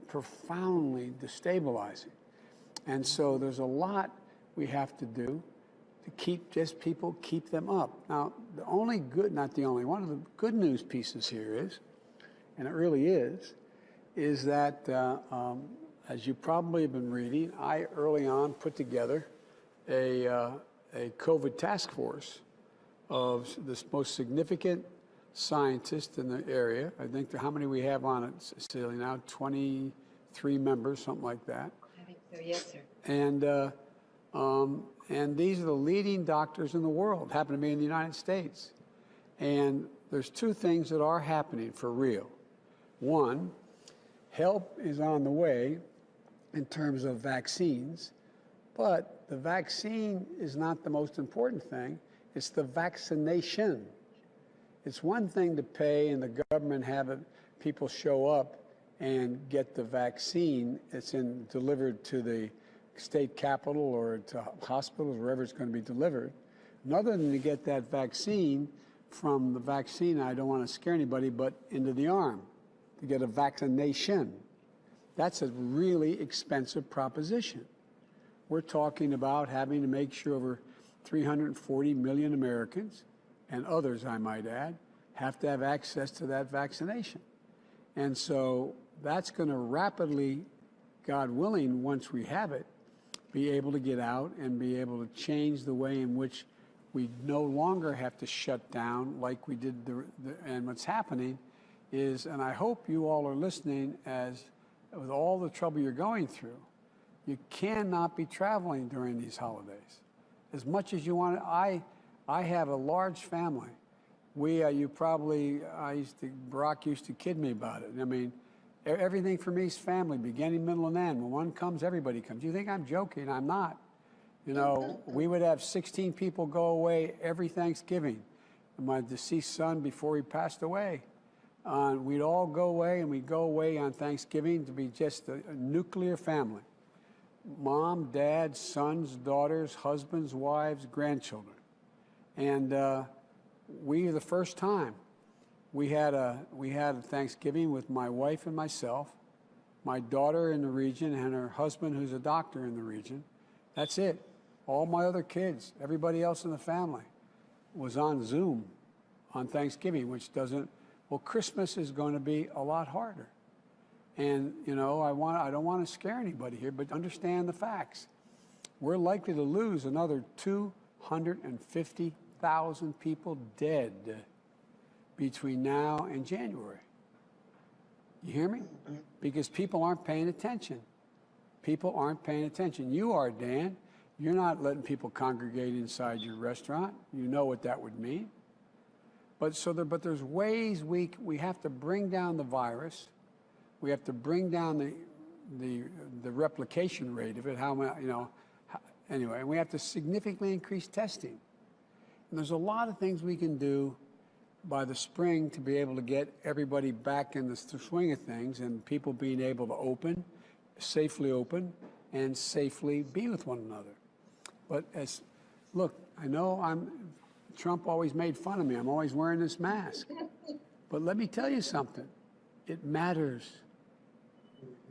destabilizing. And so there's a lot we have to do to keep them up. Now, one of the good news pieces here is, and it really is that, as you probably have been reading, I early on put together a COVID task force of the most significant scientists in the area. I think how many we have on it, Cecilia, now? 23 members, something like that. I think so, yes, sir. And these are the leading doctors in the world, happen to be in the United States. And there's two things that are happening for real. One, help is on the way in terms of vaccines, but the vaccine is not the most important thing. It's the vaccination. It's one thing to pay and the government have people show up and get the vaccine. It's delivered to the state capital or to hospitals, wherever it's going to be delivered. Another than to get that vaccine from the vaccine, I don't want to scare anybody, but into the arm, to get a vaccination. That's a really expensive proposition. We're talking about having to make sure over 340 million Americans, and others I might add, have to have access to that vaccination. And so that's going to rapidly, God willing, once we have it, be able to get out and be able to change the way in which we no longer have to shut down like we did. And what's happening is, and I hope you all are listening, as with all the trouble you're going through, You cannot be traveling during these holidays. As much as you want, I have a large family. Barack used to kid me about it. I mean, everything for me is family, beginning, middle, and end. When one comes, everybody comes. You think I'm joking? I'm not. You know, we would have 16 people go away every Thanksgiving. My deceased son, before he passed away, we'd all go away, and we'd go away on Thanksgiving to be just a nuclear family. Mom, dad, sons, daughters, husbands, wives, grandchildren. And the first time, we had a Thanksgiving with my wife and myself, my daughter in the region, and her husband, who's a doctor in the region. That's it. All my other kids, everybody else in the family, was on Zoom on Thanksgiving, which doesn't. Well, Christmas is going to be a lot harder. And, you know, I don't want to scare anybody here, but understand the facts. We're likely to lose another 250,000 people dead between now and January. You hear me? Because people aren't paying attention. People aren't paying attention. You are, Dan. You're not letting people congregate inside your restaurant. You know what that would mean. But there's ways we have to bring down the virus. We have to bring down the replication rate of it. Anyway, we have to significantly increase testing. And there's a lot of things we can do by the spring to be able to get everybody back in the swing of things, and people being able to safely open, and safely be with one another. But look, I know Trump always made fun of me. I'm always wearing this mask. But let me tell you something. It matters.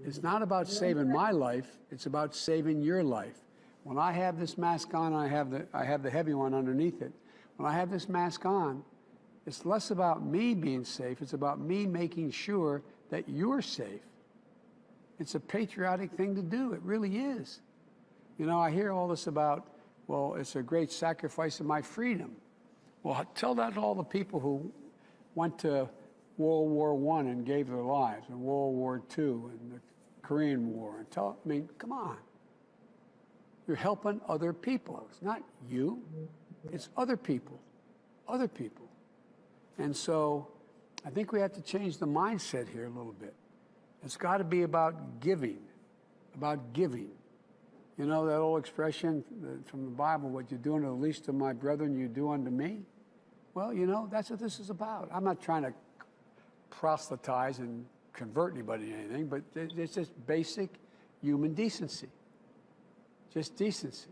It's not about saving my life. It's about saving your life. When I have this mask on, I have the heavy one underneath it. When I have this mask on, it's less about me being safe. It's about me making sure that you're safe. It's a patriotic thing to do. It really is. You know, I hear all this about, well, it's a great sacrifice of my freedom. Well, tell that to all the people who went to World War I and gave their lives, and World War II, and the Korean War. I mean, come on. You're helping other people. It's not you. It's other people. Other people. And so I think we have to change the mindset here a little bit. It's got to be about giving. About giving. You know that old expression from the Bible, what you do unto the least of my brethren, you do unto me? Well, you know, that's what this is about. I'm not trying to proselytize and convert anybody to anything, but it's just basic human decency. Just decency.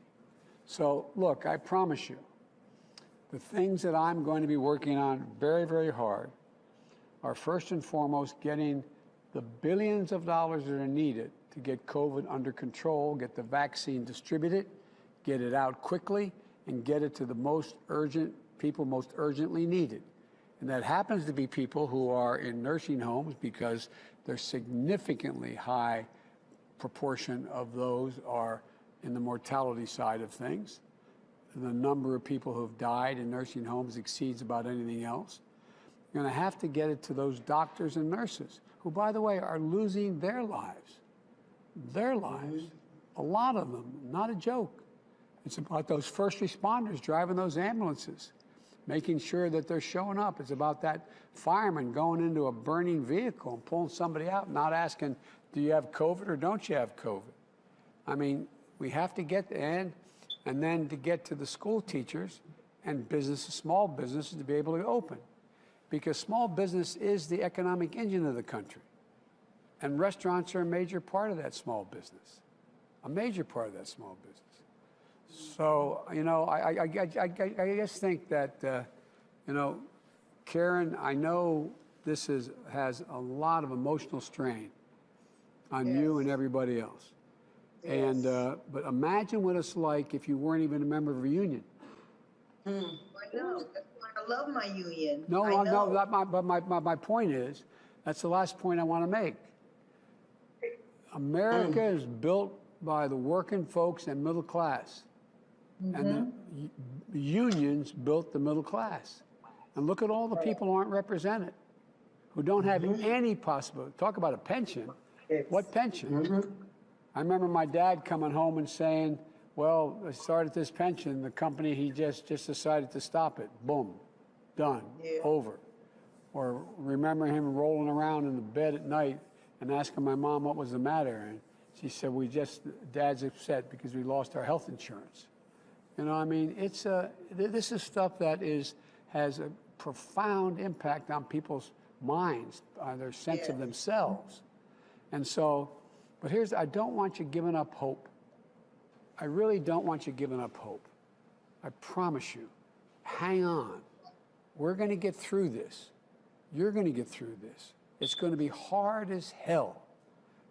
So, look, I promise you, the things that I'm going to be working on very, very hard are first and foremost getting the billions of dollars that are needed to get COVID under control, get the vaccine distributed, get it out quickly, and get it to the most urgent people most urgently needed. And that happens to be people who are in nursing homes, because there's significantly high proportion of those are in the mortality side of things. The number of people who have died in nursing homes exceeds about anything else. You're going to have to get it to those doctors and nurses who, by the way, are losing their lives. Their lives. A lot of them. Not a joke. It's about those first responders driving those ambulances, making sure that they're showing up. It's about that fireman going into a burning vehicle and pulling somebody out, not asking, do you have COVID or don't you have COVID? I mean, we have to get and then to get to the school teachers and businesses, small businesses, to be able to open. Because small business is the economic engine of the country. And restaurants are a major part of that small business. A major part of that small business. So, you know, I just think that, you know, Karen, I know this has a lot of emotional strain on you and everybody else. And, but imagine what it's like if you weren't even a member of a union. I know. That's why I love my union. No, but my point is, that's the last point I want to make. America is built by the working folks and middle class. And the unions built the middle class. And look at all the people who aren't represented, who don't have any possibility. Talk about a pension. What pension? I remember my dad coming home and saying, well, I started this pension, the company, he just decided to stop it. Boom, done, over. Or remember him rolling around in the bed at night and asking my mom what was the matter. And she said, Dad's upset because we lost our health insurance. You know, I mean, this is stuff that has a profound impact on people's minds, on their sense of themselves. And so, but I don't want you giving up hope. I really don't want you giving up hope. I promise you, hang on. We're going to get through this. You're going to get through this. It's going to be hard as hell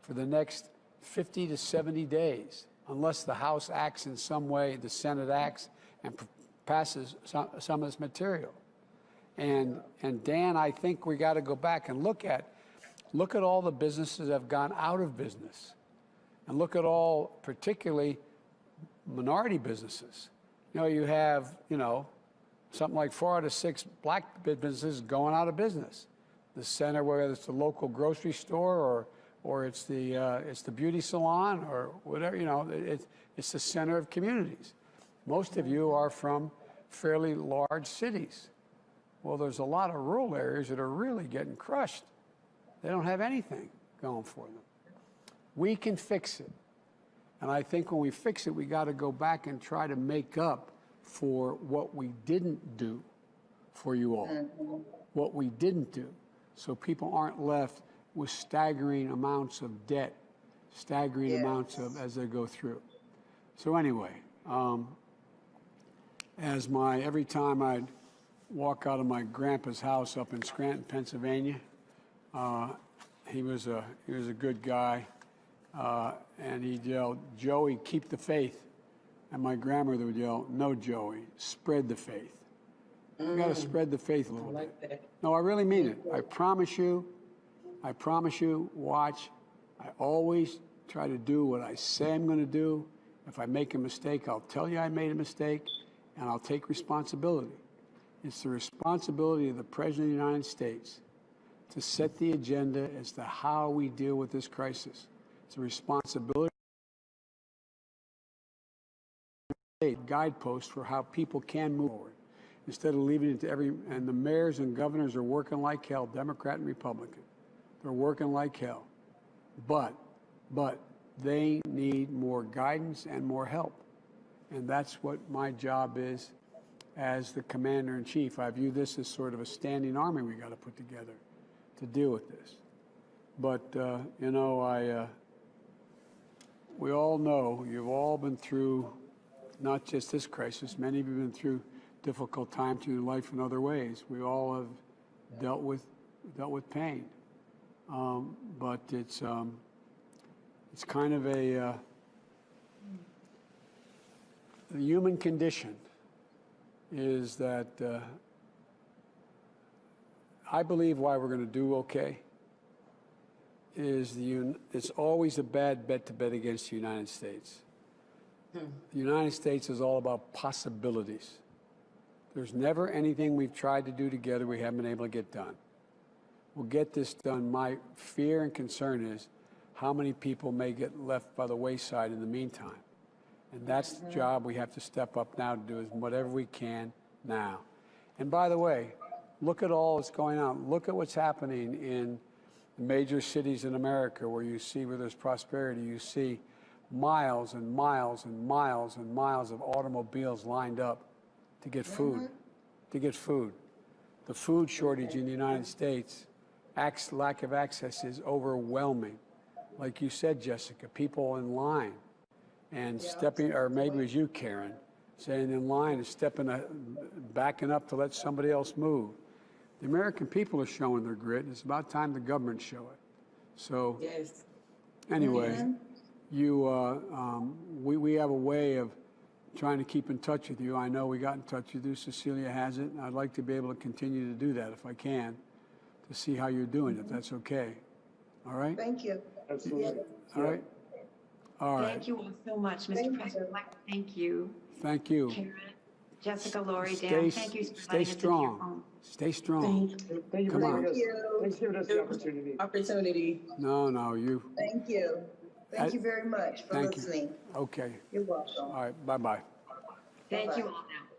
for the next 50 to 70 days, unless the House acts in some way, the Senate acts and passes some of this material. And Dan, I think we got to go back and look at all the businesses that have gone out of business, and look at all, particularly minority businesses. You know, you have, something like 4 out of 6 black businesses going out of business. The center, whether it's the local grocery store or it's the beauty salon or whatever, it's the center of communities. Most of you are from fairly large cities. Well, there's a lot of rural areas that are really getting crushed. They don't have anything going for them. We can fix it. And I think when we fix it, we got to go back and try to make up for what we didn't do for you all, what we didn't do, so people aren't left with staggering amounts of debt, staggering amounts of as they go through. So anyway, every time I'd walk out of my grandpa's house up in Scranton, Pennsylvania, he was a good guy, and he'd yell, "Joey, keep the faith." And my grandmother would yell, "No, Joey, spread the faith." You got to spread the faith a little bit. No, I really mean it. I promise you, watch. I always try to do what I say I'm going to do. If I make a mistake, I'll tell you I made a mistake, and I'll take responsibility. It's the responsibility of the President of the United States to set the agenda as to how we deal with this crisis. It's a responsibility. Guidepost for how people can move forward instead of leaving it to and the mayors and governors are working like hell, Democrat and Republican. They're working like hell. But they need more guidance and more help. And that's what my job is as the commander-in-chief. I view this as sort of a standing army we got to put together to deal with this. But, we all know, you've all been through not just this crisis. Many of you have been through difficult times in your life in other ways. We all have dealt with pain, but it's kind of the human condition is that I believe why we're going to do okay is it's always a bad bet to bet against the United States. The United States is all about possibilities. There's never anything we've tried to do together we haven't been able to get done. We'll get this done. My fear and concern is how many people may get left by the wayside in the meantime. And that's the job we have to step up now to do, is whatever we can now. And by the way, look at all that's going on. Look at what's happening in major cities in America where there's prosperity. You see miles and miles and miles and miles of automobiles lined up to get food, The food shortage in the United States, lack of access is overwhelming. Like you said, Jessica, people in line and stepping, or maybe it was you, Karen, saying in line and backing up to let somebody else move. The American people are showing their grit, and it's about time the government show it. So anyway, we have a way of trying to keep in touch with you. I know we got in touch with you. Cecilia has it. And I'd like to be able to continue to do that if I can, to see how you're doing, if that's okay. All right? Thank you. Absolutely. All right? All right. Thank you all so much, Mr. President. Thank you. Thank you. Karen, Jessica, Lori, Dan, thank you for Stay letting us into your strong. home. Stay strong. Thank you for Come on. giving us the opportunity. Opportunity. No, you. Thank you. Thank you very much for Thank you. listening. Okay. You're welcome. All right. Bye-bye. Thank you Bye-bye. all now.